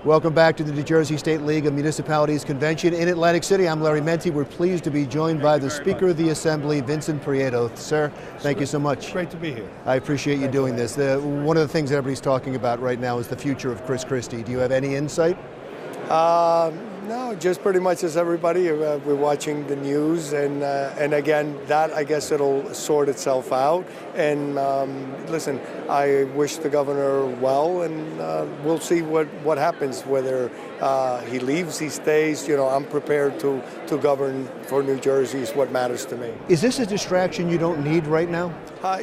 Welcome back to the New Jersey State League of Municipalities Convention in Atlantic City. I'm Larry Menti. We're pleased to be joined by the Speaker of the Assembly, Vincent Prieto. Sir, thank you so much. Great to be here. I appreciate you doing this. One of the things everybody's talking about right now is the future of Chris Christie. Do you have any insight? No, just pretty much as everybody. We're watching the news, and again, that I guess it'll sort itself out. And listen, I wish the governor well, and we'll see what happens. Whether he leaves, he stays. You know, I'm prepared to govern for New Jersey. Is what matters to me. Is this a distraction you don't need right now?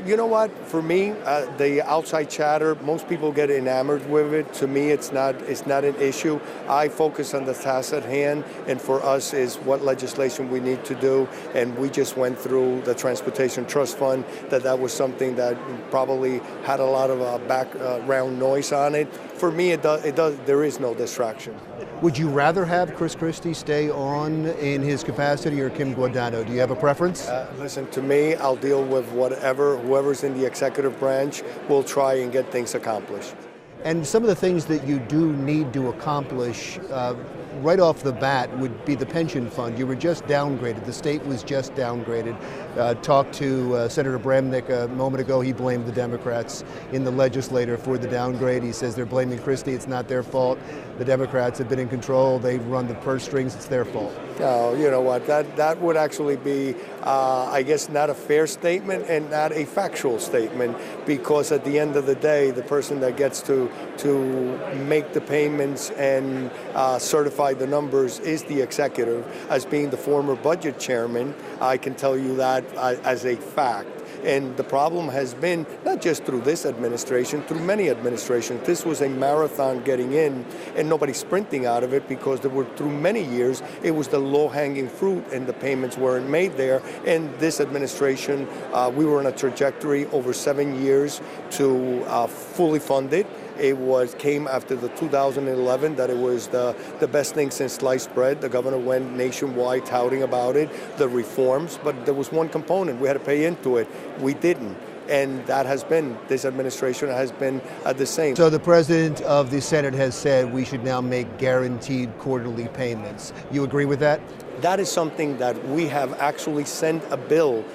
You know what? For me, the outside chatter, most people get enamored with it. To me, it's not an issue. I focus on the task at hand, and for us is what legislation we need to do. And we just went through the Transportation Trust Fund. That was something that probably had a lot of background noise on it. For me, it does. There is no distraction. Would you rather have Chris Christie stay on in his capacity or Kim Guadagno? Do you have a preference? Listen, to me, I'll deal with whoever's in the executive branch will try and get things accomplished. And some of the things that you do need to accomplish right off the bat would be the pension fund. You were just downgraded. The state was just downgraded. Talked to Senator Bramnick a moment ago. He blamed the Democrats in the legislature for the downgrade. He says they're blaming Christie. It's not their fault. The Democrats have been in control. They've run the purse strings. It's their fault. No, you know what? That would actually be, I guess, not a fair statement and not a factual statement, because at the end of the day, the person that gets to make the payments and certify the numbers is the executive. As being the former budget chairman, I can tell you that as a fact. And the problem has been, not just through this administration, through many administrations, this was a marathon getting in, and nobody sprinting out of it, because there were, through many years, it was the low-hanging fruit, and the payments weren't made there. And this administration, we were on a trajectory over 7 years to fully fund it. It came after the 2011 that it was the best thing since sliced bread. The governor went nationwide touting about it, the reforms, but there was one component. We had to pay into it. We didn't. And that has been, this administration has been the same. So the president of the Senate has said we should now make guaranteed quarterly payments. You agree with that? That is something that we have actually sent a bill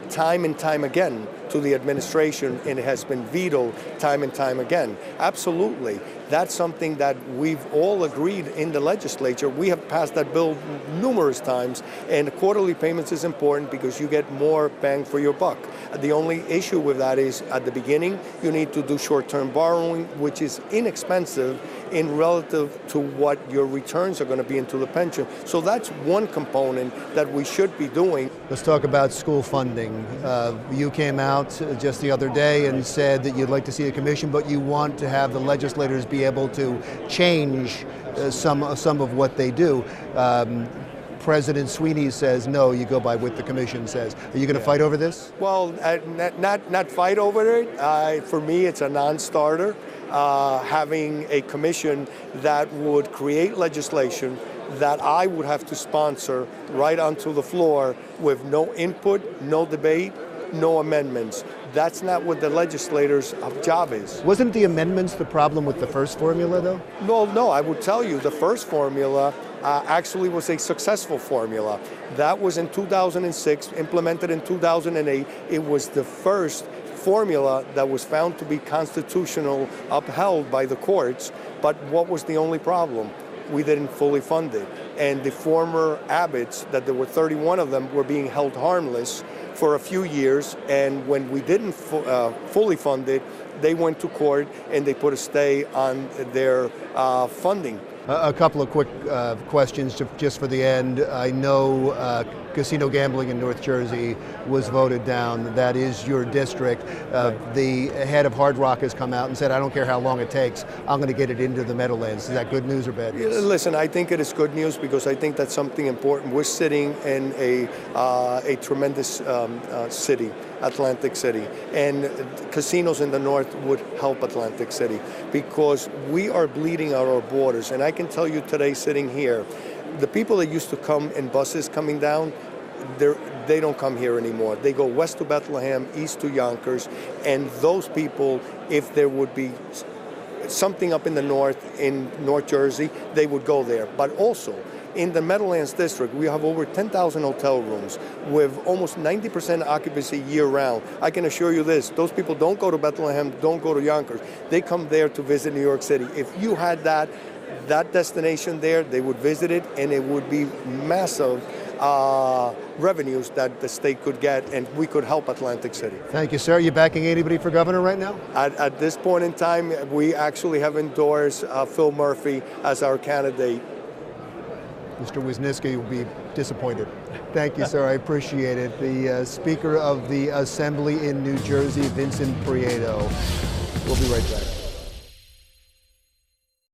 time and time again to the administration, and it has been vetoed time and time again. Absolutely. That's something that we've all agreed in the legislature. We have passed that bill numerous times, and quarterly payments is important because you get more bang for your buck. The only issue with that is at the beginning, you need to do short-term borrowing, which is inexpensive in relative to what your returns are going to be into the pension. So that's one component that we should be doing. Let's talk about school funding. You came out just the other day and said that you'd like to see a commission, but you want to have the legislators be able to change some of what they do. President Sweeney says no, you go by what the commission says. Are you going to fight over this? Well, not fight over it. For me, it's a non-starter. Having a commission that would create legislation that I would have to sponsor right onto the floor with no input, no debate, no amendments. That's not what the legislators' job is. Wasn't the amendments the problem with the first formula, though? No, I would tell you the first formula actually was a successful formula. That was in 2006, implemented in 2008. It was the first formula that was found to be constitutional, upheld by the courts. But what was the only problem? We didn't fully fund it. And the former abbots, that there were 31 of them, were being held harmless for a few years, and when we didn't fully fund it, they went to court and they put a stay on their funding. A couple of quick questions just for the end. I know casino gambling in North Jersey was voted down. That is your district. The head of Hard Rock has come out and said, I don't care how long it takes, I'm going to get it into the Meadowlands. Is that good news or bad news? Listen, I think it is good news because I think that's something important. We're sitting in a tremendous city, Atlantic City, and casinos in the north would help Atlantic City because we are bleeding out our borders. And I can tell you today, sitting here, the people that used to come in buses coming down, they don't come here anymore. They go west to Bethlehem, east to Yonkers, and those people, if there would be something up in the north, in North Jersey, they would go there. But also, in the Meadowlands District, we have over 10,000 hotel rooms with almost 90% occupancy year-round. I can assure you this, those people don't go to Bethlehem, don't go to Yonkers. They come there to visit New York City. If you had that destination there, they would visit it, and it would be massive revenues that the state could get, and we could help Atlantic City. Thank you, sir. Are you backing anybody for governor right now? At this point in time, we actually have endorsed Phil Murphy as our candidate. Mr. Wisniewski will be disappointed. Thank you, sir. I appreciate it. The Speaker of the Assembly in New Jersey, Vincent Prieto. We'll be right back.